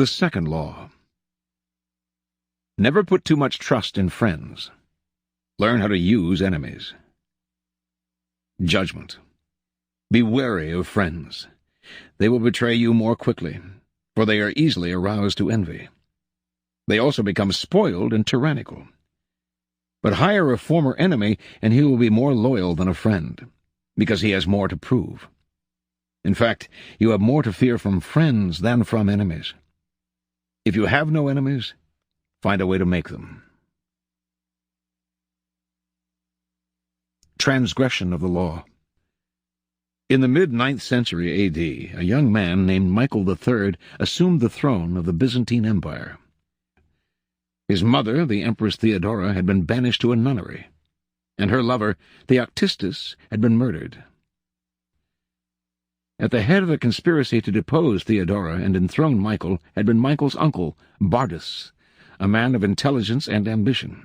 The second law. Never put too much trust in friends. Learn how to use enemies. Judgment. Be wary of friends. They will betray you more quickly, for they are easily aroused to envy. They also become spoiled and tyrannical. But hire a former enemy, and he will be more loyal than a friend, because he has more to prove. In fact, you have more to fear from friends than from enemies. If you have no enemies, find a way to make them. Transgression of the law. In the mid-9th century A.D., a young man named Michael III assumed the throne of the Byzantine Empire. His mother, the Empress Theodora, had been banished to a nunnery, and her lover, Theoctistus, had been murdered. At the head of the conspiracy to depose Theodora and enthrone Michael had been Michael's uncle, Bardas, a man of intelligence and ambition.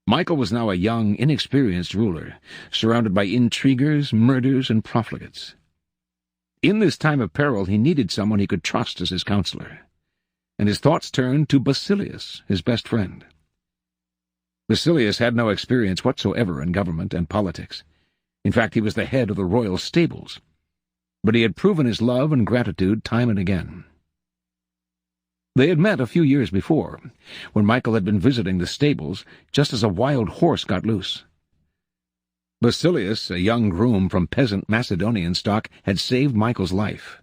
Michael was now a young, inexperienced ruler, surrounded by intriguers, murderers, and profligates. In this time of peril he needed someone he could trust as his counselor, and his thoughts turned to Basilius, his best friend. Basilius had no experience whatsoever in government and politics. In fact, he was the head of the royal stables, but he had proven his love and gratitude time and again. They had met a few years before, when Michael had been visiting the stables just as a wild horse got loose. Basilius, a young groom from peasant Macedonian stock, had saved Michael's life.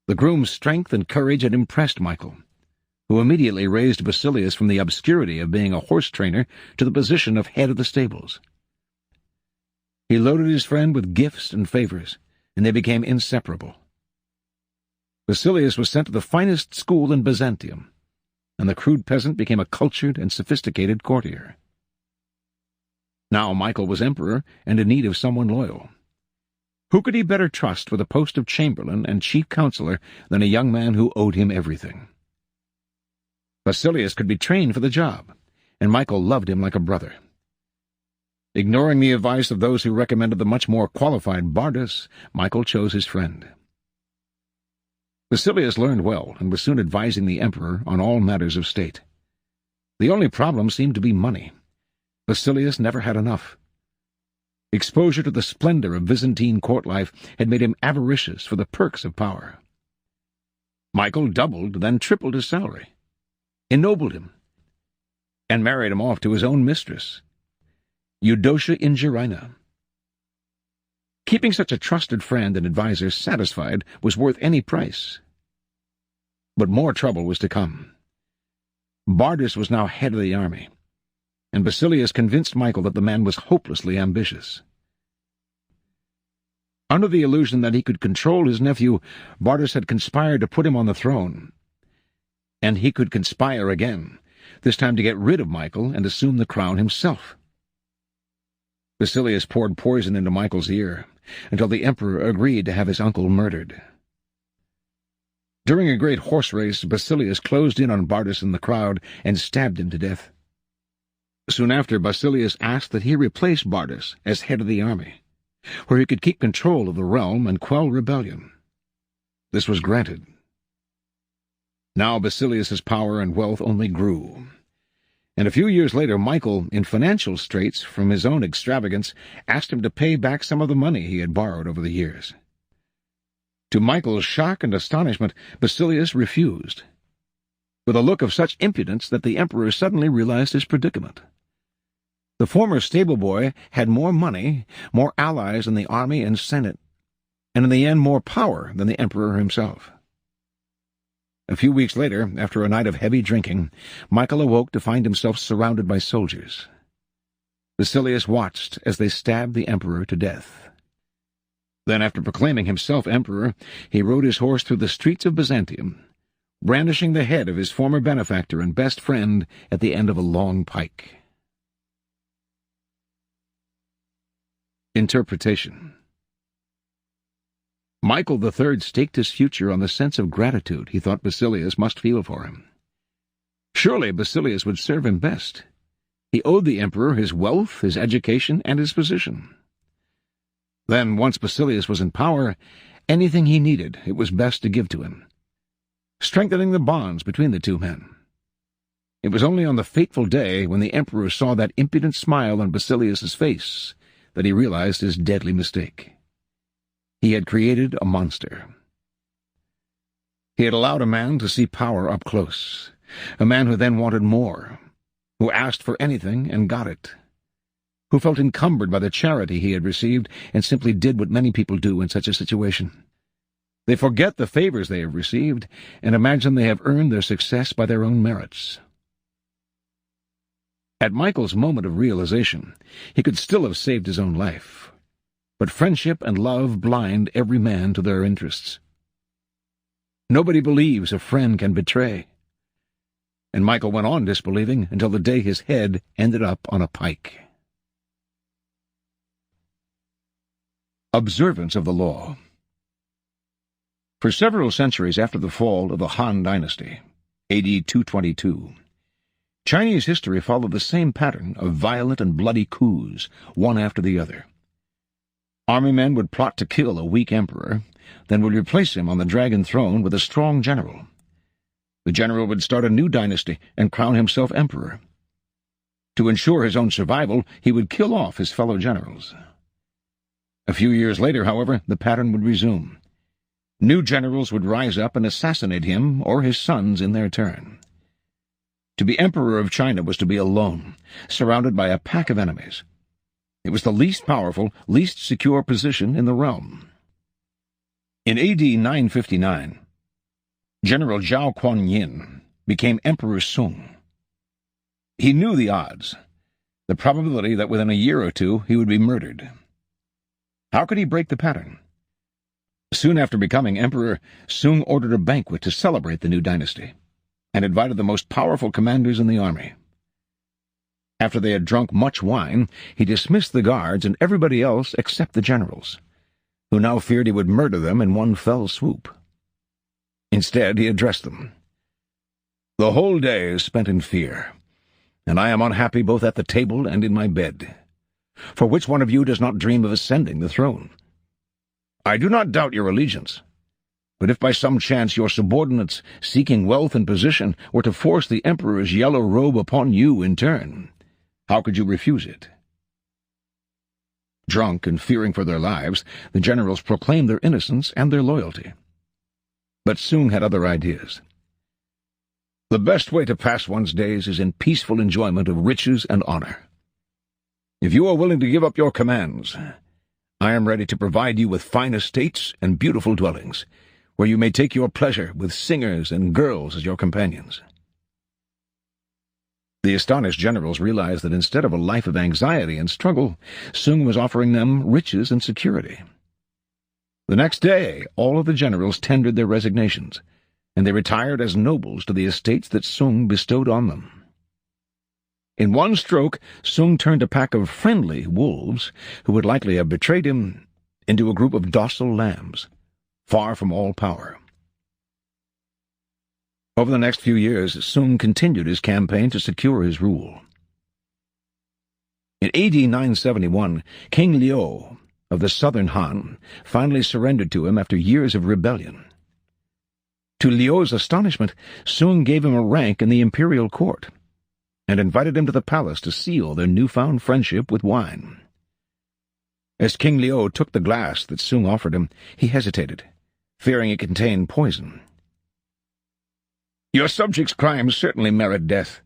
The groom's strength and courage had impressed Michael, who immediately raised Basilius from the obscurity of being a horse trainer to the position of head of the stables. He loaded his friend with gifts and favors, and they became inseparable. Basilius was sent to the finest school in Byzantium, and the crude peasant became a cultured and sophisticated courtier. Now Michael was emperor and in need of someone loyal. Who could he better trust with a post of chamberlain and chief counselor than a young man who owed him everything? Basilius could be trained for the job, and Michael loved him like a brother. Ignoring the advice of those who recommended the much more qualified Bardas, Michael chose his friend. Basilius learned well and was soon advising the emperor on all matters of state. The only problem seemed to be money. Basilius never had enough. Exposure to the splendor of Byzantine court life had made him avaricious for the perks of power. Michael doubled, then tripled his salary, ennobled him, and married him off to his own mistress, Eudocia Ingerina. Keeping such a trusted friend and adviser satisfied was worth any price. But more trouble was to come. Bardas was now head of the army, and Basilius convinced Michael that the man was hopelessly ambitious. Under the illusion that he could control his nephew, Bardas had conspired to put him on the throne, and he could conspire again, this time to get rid of Michael and assume the crown himself. Basilius poured poison into Michael's ear, until the emperor agreed to have his uncle murdered. During a great horse race, Basilius closed in on Bardas in the crowd and stabbed him to death. Soon after, Basilius asked that he replace Bardas as head of the army, where he could keep control of the realm and quell rebellion. This was granted. Now Basilius's power and wealth only grew, and a few years later Michael, in financial straits from his own extravagance, asked him to pay back some of the money he had borrowed over the years. To Michael's shock and astonishment, Basilius refused, with a look of such impudence that the emperor suddenly realized his predicament. The former stable-boy had more money, more allies in the army and senate, and in the end more power than the emperor himself. A few weeks later, after a night of heavy drinking, Michael awoke to find himself surrounded by soldiers. Basilius watched as they stabbed the emperor to death. Then, after proclaiming himself emperor, he rode his horse through the streets of Byzantium, brandishing the head of his former benefactor and best friend at the end of a long pike. Interpretation. Michael III staked his future on the sense of gratitude he thought Basilius must feel for him. Surely Basilius would serve him best. He owed the emperor his wealth, his education, and his position. Then, once Basilius was in power, anything he needed it was best to give to him. strengthening the bonds between the two men. It was only on the fateful day when the emperor saw that impudent smile on Basilius's face that he realized his deadly mistake. He had created a monster. He had allowed a man to see power up close, a man who then wanted more, who asked for anything and got it, who felt encumbered by the charity he had received and simply did what many people do in such a situation. They forget the favors they have received and imagine they have earned their success by their own merits. At Michael's moment of realization, he could still have saved his own life, but friendship and love blind every man to their interests. Nobody believes a friend can betray, and Michael went on disbelieving until the day his head ended up on a pike. Observance of the law. For several centuries after the fall of the Han Dynasty, AD 222, Chinese history followed the same pattern of violent and bloody coups, one after the other. Army men would plot to kill a weak emperor, then would replace him on the dragon throne with a strong general. The general would start a new dynasty and crown himself emperor. To ensure his own survival, he would kill off his fellow generals. A few years later, however, the pattern would resume. New generals would rise up and assassinate him or his sons in their turn. To be emperor of China was to be alone, surrounded by a pack of enemies. It was the least powerful, least secure position in the realm. In AD 959, General Zhao Kuan-yin became Emperor Sung. He knew the odds, the probability that within a year or two he would be murdered. How could he break the pattern? Soon after becoming emperor, Sung ordered a banquet to celebrate the new dynasty, and invited the most powerful commanders in the army. After they had drunk much wine, he dismissed the guards and everybody else except the generals, who now feared he would murder them in one fell swoop. Instead, he addressed them. "The whole day is spent in fear, and I am unhappy both at the table and in my bed. For which one of you does not dream of ascending the throne? I do not doubt your allegiance, but if by some chance your subordinates, seeking wealth and position, were to force the emperor's yellow robe upon you in turn, how could you refuse it?" Drunk and fearing for their lives, the generals proclaimed their innocence and their loyalty. But Sung had other ideas. "The best way to pass one's days is in peaceful enjoyment of riches and honor. If you are willing to give up your commands, I am ready to provide you with fine estates and beautiful dwellings, where you may take your pleasure with singers and girls as your companions." The astonished generals realized that instead of a life of anxiety and struggle, Sung was offering them riches and security. The next day, all of the generals tendered their resignations, and they retired as nobles to the estates that Sung bestowed on them. In one stroke, Sung turned a pack of friendly wolves, who would likely have betrayed him, into a group of docile lambs, far from all power. Over the next few years, Sung continued his campaign to secure his rule. In AD 971, King Liu of the southern Han finally surrendered to him after years of rebellion. To Liu's astonishment, Sung gave him a rank in the imperial court, and invited him to the palace to seal their newfound friendship with wine. As King Liu took the glass that Sung offered him, he hesitated, fearing it contained poison. "Your subjects' crimes certainly merit death,"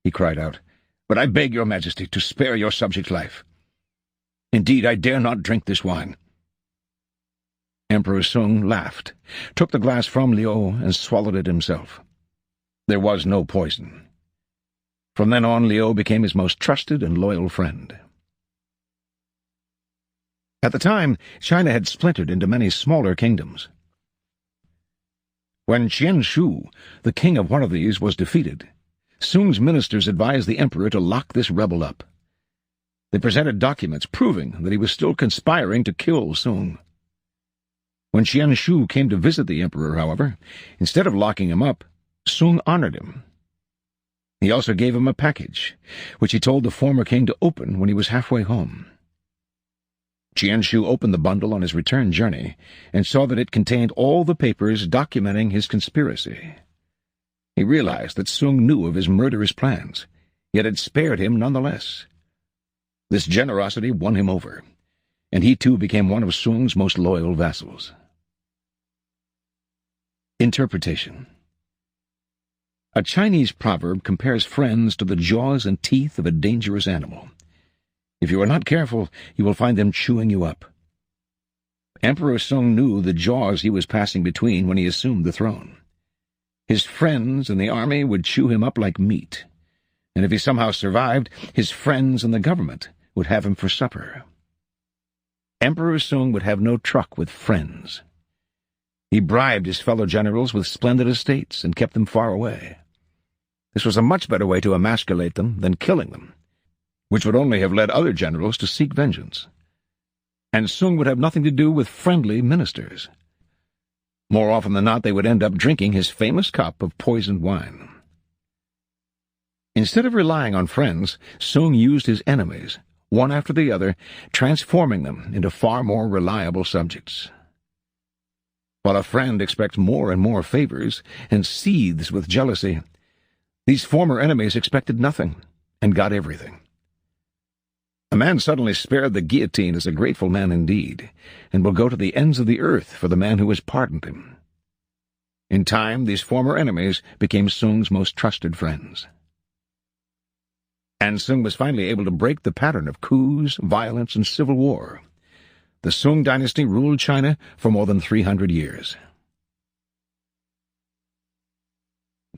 he cried out, "but I beg your majesty to spare your subject's life. Indeed, I dare not drink this wine." Emperor Sung laughed, took the glass from Liu, and swallowed it himself. There was no poison. From then on, Liu became his most trusted and loyal friend. At the time, China had splintered into many smaller kingdoms. When Qian Shu, the king of one of these, was defeated, Sung's ministers advised the emperor to lock this rebel up. They presented documents proving that he was still conspiring to kill Sung. When Qian Shu came to visit the emperor, however, instead of locking him up, Sung honored him. He also gave him a package, which he told the former king to open when he was halfway home. Jianshu opened the bundle on his return journey and saw that it contained all the papers documenting his conspiracy. He realized that Sung knew of his murderous plans, yet had spared him nonetheless. This generosity won him over, and he too became one of Sung's most loyal vassals. Interpretation. A Chinese proverb compares friends to the jaws and teeth of a dangerous animal. If you are not careful, you will find them chewing you up. Emperor Sung knew the jaws he was passing between when he assumed the throne. His friends in the army would chew him up like meat, and if he somehow survived, his friends in the government would have him for supper. Emperor Sung would have no truck with friends. He bribed his fellow generals with splendid estates and kept them far away. This was a much better way to emasculate them than killing them, which would only have led other generals to seek vengeance. And Sung would have nothing to do with friendly ministers. More often than not, they would end up drinking his famous cup of poisoned wine. Instead of relying on friends, Sung used his enemies, one after the other, transforming them into far more reliable subjects. While a friend expects more and more favors and seethes with jealousy, these former enemies expected nothing and got everything. A man suddenly spared the guillotine is a grateful man indeed, and will go to the ends of the earth for the man who has pardoned him. In time, these former enemies became Sung's most trusted friends. And Sung was finally able to break the pattern of coups, violence, and civil war. The Sung dynasty ruled China for more than 300 years.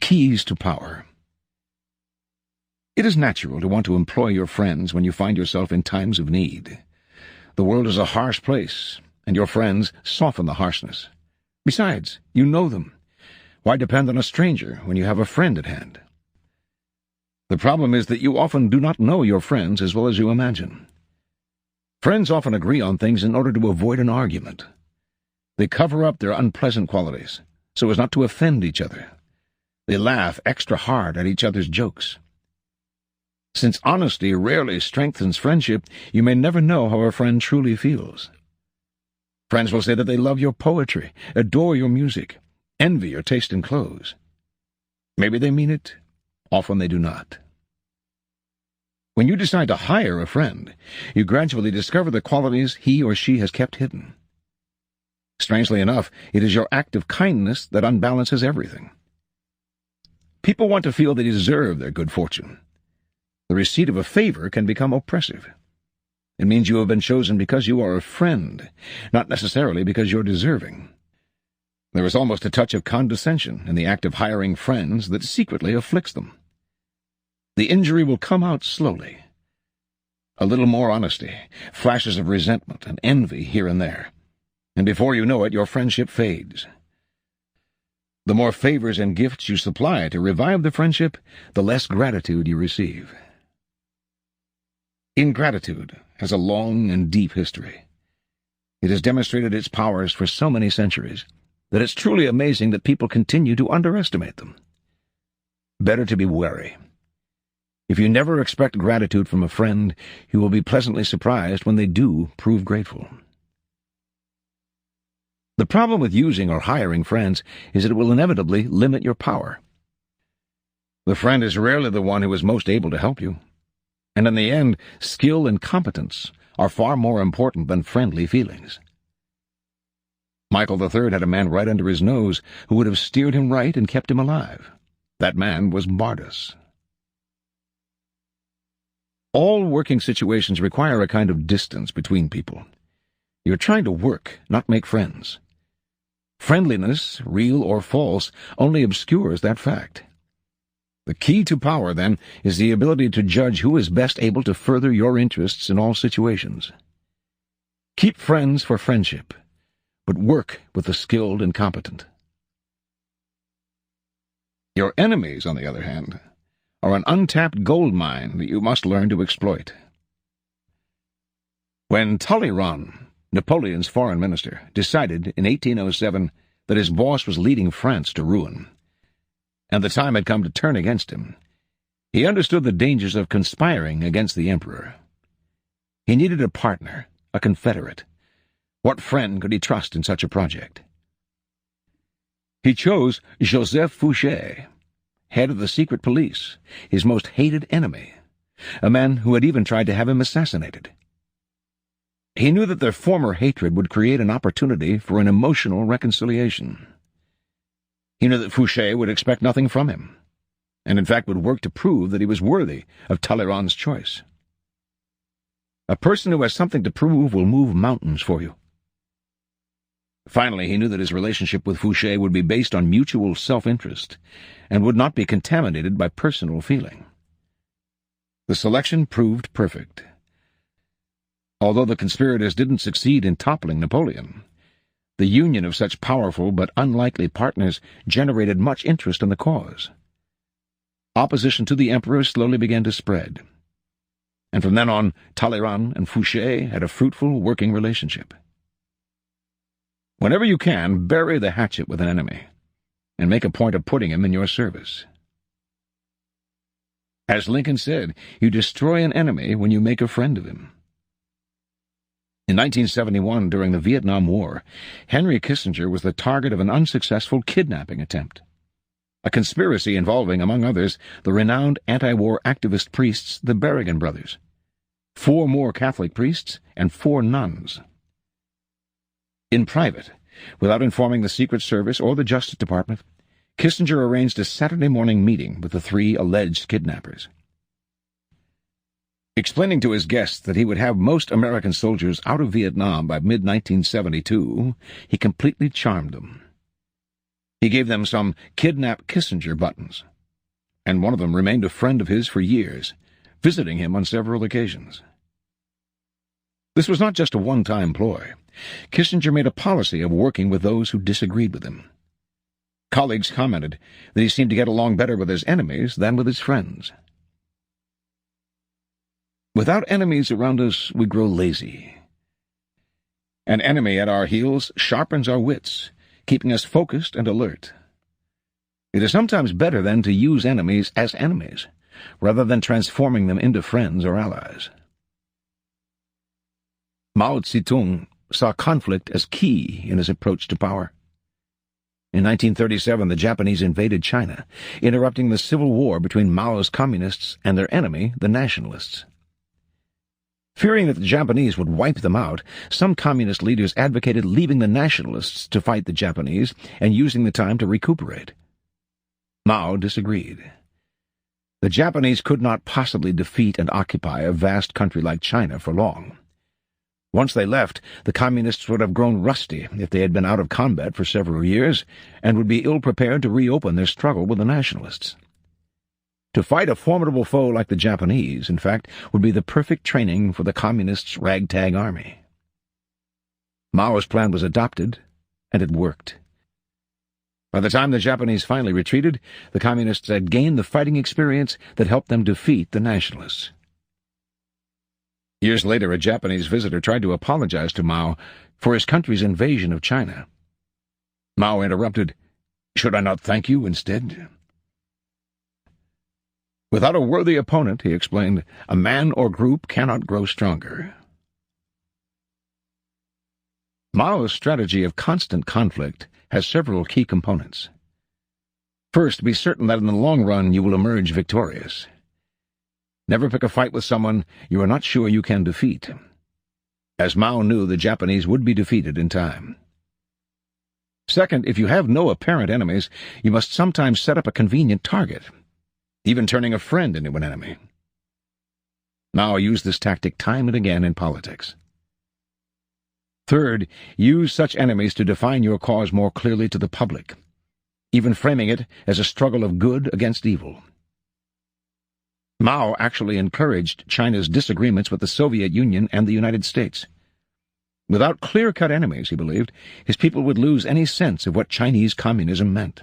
Keys to power. It is natural to want to employ your friends when you find yourself in times of need. The world is a harsh place, and your friends soften the harshness. Besides, you know them. Why depend on a stranger when you have a friend at hand? The problem is that you often do not know your friends as well as you imagine. Friends often agree on things in order to avoid an argument. They cover up their unpleasant qualities so as not to offend each other. They laugh extra hard at each other's jokes. Since honesty rarely strengthens friendship, you may never know how a friend truly feels. Friends will say that they love your poetry, adore your music, envy your taste in clothes. Maybe they mean it, often they do not. When you decide to hire a friend, you gradually discover the qualities he or she has kept hidden. Strangely enough, it is your act of kindness that unbalances everything. People want to feel they deserve their good fortune. The receipt of a favor can become oppressive. It means you have been chosen because you are a friend, not necessarily because you're deserving. There is almost a touch of condescension in the act of hiring friends that secretly afflicts them. The injury will come out slowly. A little more honesty, flashes of resentment and envy here and there, and before you know it, your friendship fades. The more favors and gifts you supply to revive the friendship, the less gratitude you receive. Ingratitude has a long and deep history. It has demonstrated its powers for so many centuries that it's truly amazing that people continue to underestimate them. Better to be wary. If you never expect gratitude from a friend, you will be pleasantly surprised when they do prove grateful. The problem with using or hiring friends is that it will inevitably limit your power. The friend is rarely the one who is most able to help you. And in the end, skill and competence are far more important than friendly feelings. Michael III had a man right under his nose who would have steered him right and kept him alive. That man was Bardas. All working situations require a kind of distance between people. You're trying to work, not make friends. Friendliness, real or false, only obscures that fact. The key to power, then, is the ability to judge who is best able to further your interests in all situations. Keep friends for friendship, but work with the skilled and competent. Your enemies, on the other hand, are an untapped gold mine that you must learn to exploit. When Talleyrand, Napoleon's foreign minister, decided in 1807 that his boss was leading France to ruin, and the time had come to turn against him, he understood the dangers of conspiring against the emperor. He needed a partner, a confederate. What friend could he trust in such a project? He chose Joseph Fouché, head of the secret police, his most hated enemy, a man who had even tried to have him assassinated. He knew that their former hatred would create an opportunity for an emotional reconciliation. He knew that Fouché would expect nothing from him, and in fact would work to prove that he was worthy of Talleyrand's choice. A person who has something to prove will move mountains for you. Finally, he knew that his relationship with Fouché would be based on mutual self-interest and would not be contaminated by personal feeling. The selection proved perfect. Although the conspirators didn't succeed in toppling Napoleon, the union of such powerful but unlikely partners generated much interest in the cause. Opposition to the emperor slowly began to spread, and from then on, Talleyrand and Fouché had a fruitful working relationship. Whenever you can, bury the hatchet with an enemy, and make a point of putting him in your service. As Lincoln said, you destroy an enemy when you make a friend of him. In 1971, during the Vietnam War, Henry Kissinger was the target of an unsuccessful kidnapping attempt. A conspiracy involving, among others, the renowned anti-war activist priests, the Berrigan brothers, 4 more Catholic priests, and 4 nuns. In private, without informing the Secret Service or the Justice Department, Kissinger arranged a Saturday morning meeting with the 3 alleged kidnappers. Explaining to his guests that he would have most American soldiers out of Vietnam by mid-1972, he completely charmed them. He gave them some Kidnap Kissinger buttons, and one of them remained a friend of his for years, visiting him on several occasions. This was not just a one-time ploy. Kissinger made a policy of working with those who disagreed with him. Colleagues commented that he seemed to get along better with his enemies than with his friends. Without enemies around us, we grow lazy. An enemy at our heels sharpens our wits, keeping us focused and alert. It is sometimes better, then, to use enemies as enemies, rather than transforming them into friends or allies. Mao Zedong saw conflict as key in his approach to power. In 1937, the Japanese invaded China, interrupting the civil war between Mao's communists and their enemy, the nationalists. Fearing that the Japanese would wipe them out, some communist leaders advocated leaving the nationalists to fight the Japanese and using the time to recuperate. Mao disagreed. The Japanese could not possibly defeat and occupy a vast country like China for long. Once they left, the communists would have grown rusty if they had been out of combat for several years, and would be ill-prepared to reopen their struggle with the nationalists. To fight a formidable foe like the Japanese, in fact, would be the perfect training for the communists' ragtag army. Mao's plan was adopted, and it worked. By the time the Japanese finally retreated, the communists had gained the fighting experience that helped them defeat the nationalists. Years later, a Japanese visitor tried to apologize to Mao for his country's invasion of China. Mao interrupted, "Should I not thank you instead?" Without a worthy opponent, he explained, a man or group cannot grow stronger. Mao's strategy of constant conflict has several key components. First, be certain that in the long run you will emerge victorious. Never pick a fight with someone you are not sure you can defeat. As Mao knew, the Japanese would be defeated in time. Second, if you have no apparent enemies, you must sometimes set up a convenient target, even turning a friend into an enemy. Mao used this tactic time and again in politics. Third, use such enemies to define your cause more clearly to the public, even framing it as a struggle of good against evil. Mao actually encouraged China's disagreements with the Soviet Union and the United States. Without clear-cut enemies, he believed, his people would lose any sense of what Chinese communism meant.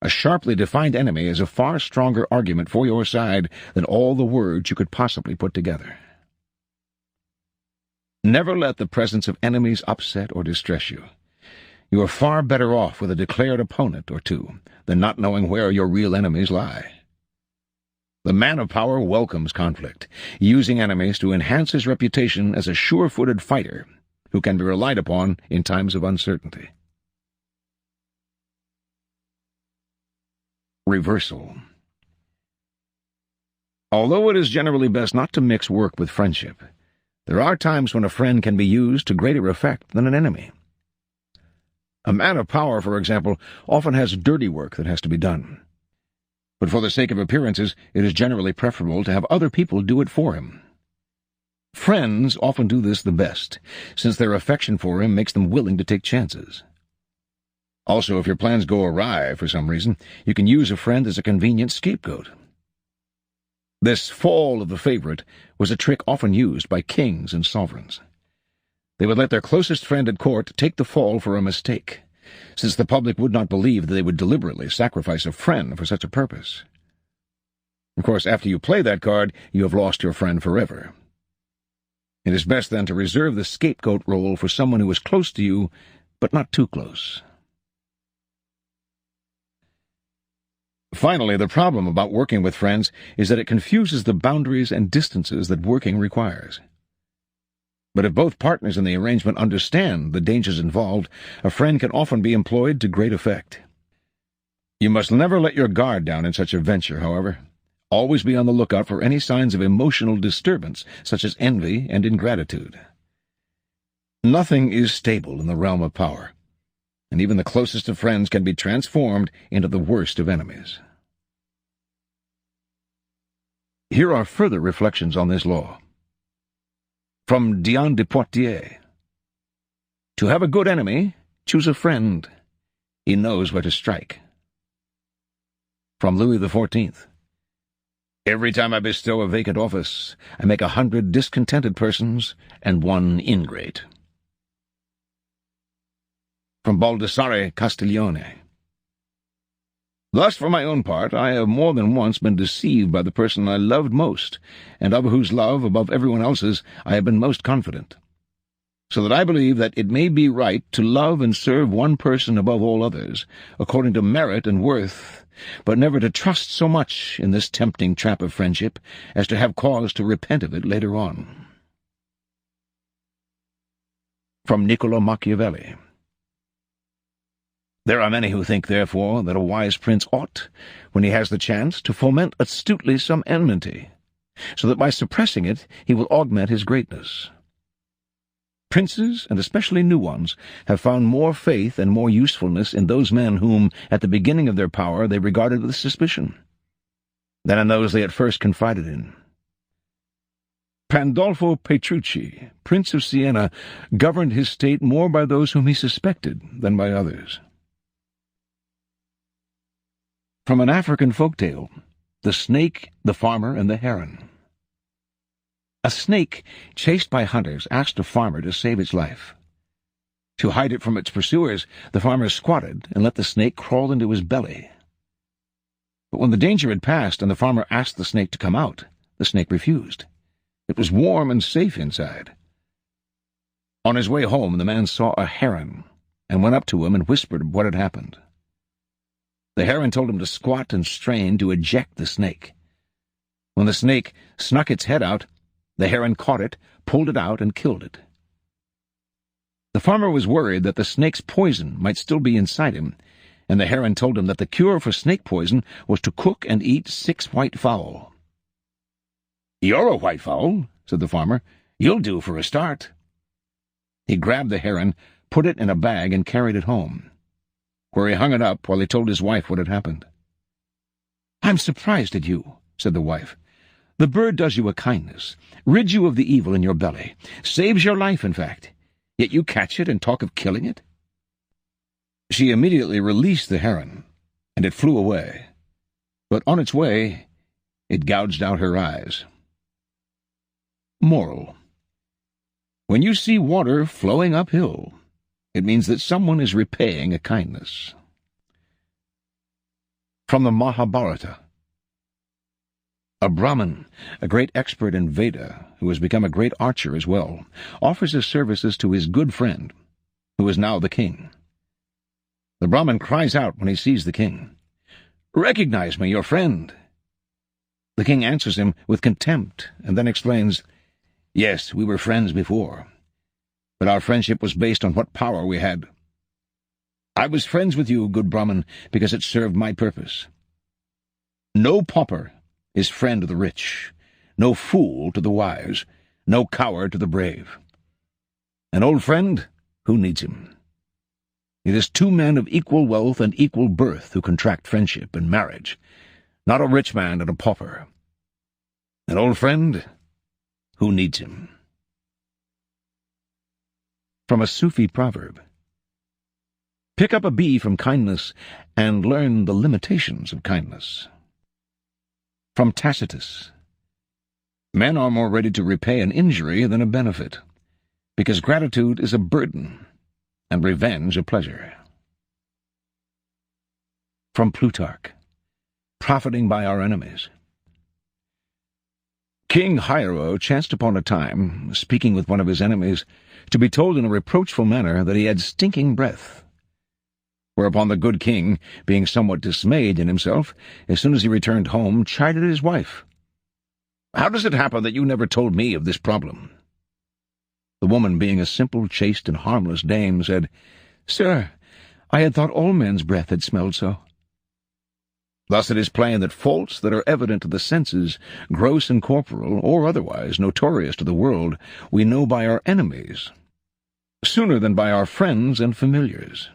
A sharply defined enemy is a far stronger argument for your side than all the words you could possibly put together. Never let the presence of enemies upset or distress you. You are far better off with a declared opponent or two than not knowing where your real enemies lie. The man of power welcomes conflict, using enemies to enhance his reputation as a sure-footed fighter who can be relied upon in times of uncertainty. Reversal. Although it is generally best not to mix work with friendship, there are times when a friend can be used to greater effect than an enemy. A man of power, for example, often has dirty work that has to be done. But for the sake of appearances, it is generally preferable to have other people do it for him. Friends often do this the best, since their affection for him makes them willing to take chances. Also, if your plans go awry for some reason, you can use a friend as a convenient scapegoat. This fall of the favorite was a trick often used by kings and sovereigns. They would let their closest friend at court take the fall for a mistake, since the public would not believe that they would deliberately sacrifice a friend for such a purpose. Of course, after you play that card, you have lost your friend forever. It is best then to reserve the scapegoat role for someone who is close to you, but not too close. Finally, the problem about working with friends is that it confuses the boundaries and distances that working requires. But if both partners in the arrangement understand the dangers involved, a friend can often be employed to great effect. You must never let your guard down in such a venture, however. Always be on the lookout for any signs of emotional disturbance, such as envy and ingratitude. Nothing is stable in the realm of power, and even the closest of friends can be transformed into the worst of enemies. Here are further reflections on this law. From Diane de Poitiers. To have a good enemy, choose a friend. He knows where to strike. From Louis XIV. Every time I bestow a vacant office, I make 100 discontented persons and 1 ingrate. From Baldassare Castiglione. Thus, for my own part, I have more than once been deceived by the person I loved most, and of whose love, above everyone else's, I have been most confident. So that I believe that it may be right to love and serve one person above all others, according to merit and worth, but never to trust so much in this tempting trap of friendship as to have cause to repent of it later on. From Niccolo Machiavelli. There are many who think, therefore, that a wise prince ought, when he has the chance, to foment astutely some enmity, so that by suppressing it he will augment his greatness. Princes, and especially new ones, have found more faith and more usefulness in those men whom, at the beginning of their power, they regarded with suspicion, than in those they at first confided in. Pandolfo Petrucci, Prince of Siena, governed his state more by those whom he suspected than by others. From an African folk tale, The Snake, the Farmer, and the Heron. A snake, chased by hunters, asked a farmer to save its life. To hide it from its pursuers, the farmer squatted and let the snake crawl into his belly. But when the danger had passed and the farmer asked the snake to come out, the snake refused. It was warm and safe inside. On his way home, the man saw a heron and went up to him and whispered what had happened. The heron told him to squat and strain to eject the snake. When the snake snuck its head out, the heron caught it, pulled it out, and killed it. The farmer was worried that the snake's poison might still be inside him, and the heron told him that the cure for snake poison was to cook and eat 6 white fowl. "You're a white fowl," said the farmer. "You'll do for a start." He grabbed the heron, put it in a bag, and carried it home, where he hung it up while he told his wife what had happened. "I'm surprised at you," said the wife. "The bird does you a kindness, rids you of the evil in your belly, saves your life, in fact, yet you catch it and talk of killing it." She immediately released the heron, and it flew away. But on its way, it gouged out her eyes. Moral: when you see water flowing uphill, it means that someone is repaying a kindness. From the Mahabharata. A Brahmin, a great expert in Veda, who has become a great archer as well, offers his services to his good friend, who is now the king. The Brahmin cries out when he sees the king, "Recognize me, your friend." The king answers him with contempt, and then explains, "Yes, we were friends before, but our friendship was based on what power we had. I was friends with you, good Brahmin, because it served my purpose. No pauper is friend of the rich, no fool to the wise, no coward to the brave. An old friend, who needs him? It is two men of equal wealth and equal birth who contract friendship and marriage, not a rich man and a pauper. An old friend, who needs him?" From a Sufi proverb. Pick up a bee from kindness and learn the limitations of kindness. From Tacitus. Men are more ready to repay an injury than a benefit, because gratitude is a burden and revenge a pleasure. From Plutarch. Profiting by our enemies. King Hiero chanced upon a time, speaking with one of his enemies, to be told in a reproachful manner that he had stinking breath. Whereupon the good king, being somewhat dismayed in himself, as soon as he returned home, chided his wife. "How does it happen that you never told me of this problem?" The woman, being a simple, chaste, and harmless dame, said, "Sir, I had thought all men's breath had smelled so." Thus it is plain that faults that are evident to the senses, gross and corporal, or otherwise notorious to the world, we know by our enemies, sooner than by our friends and familiars.